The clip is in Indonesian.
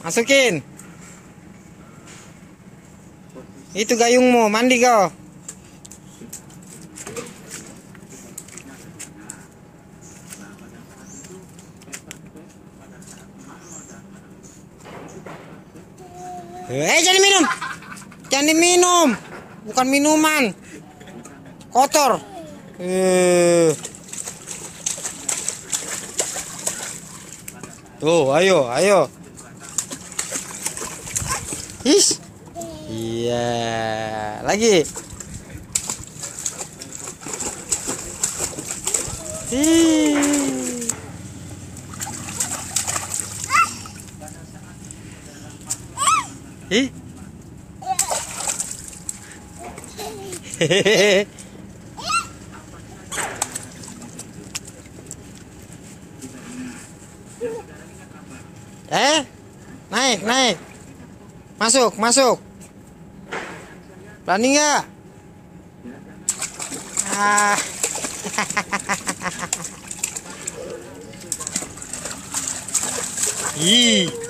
Masukin. Itu gayungmu, mandi kau. Jangan minum. Jangan diminum. Bukan minuman. Kotor. Tuh, ayo, ayo. Is. Iya, lagi. Ih. Hehehe. Naik, naik. Masuk, masuk. Berani nggak? Ah. Ih.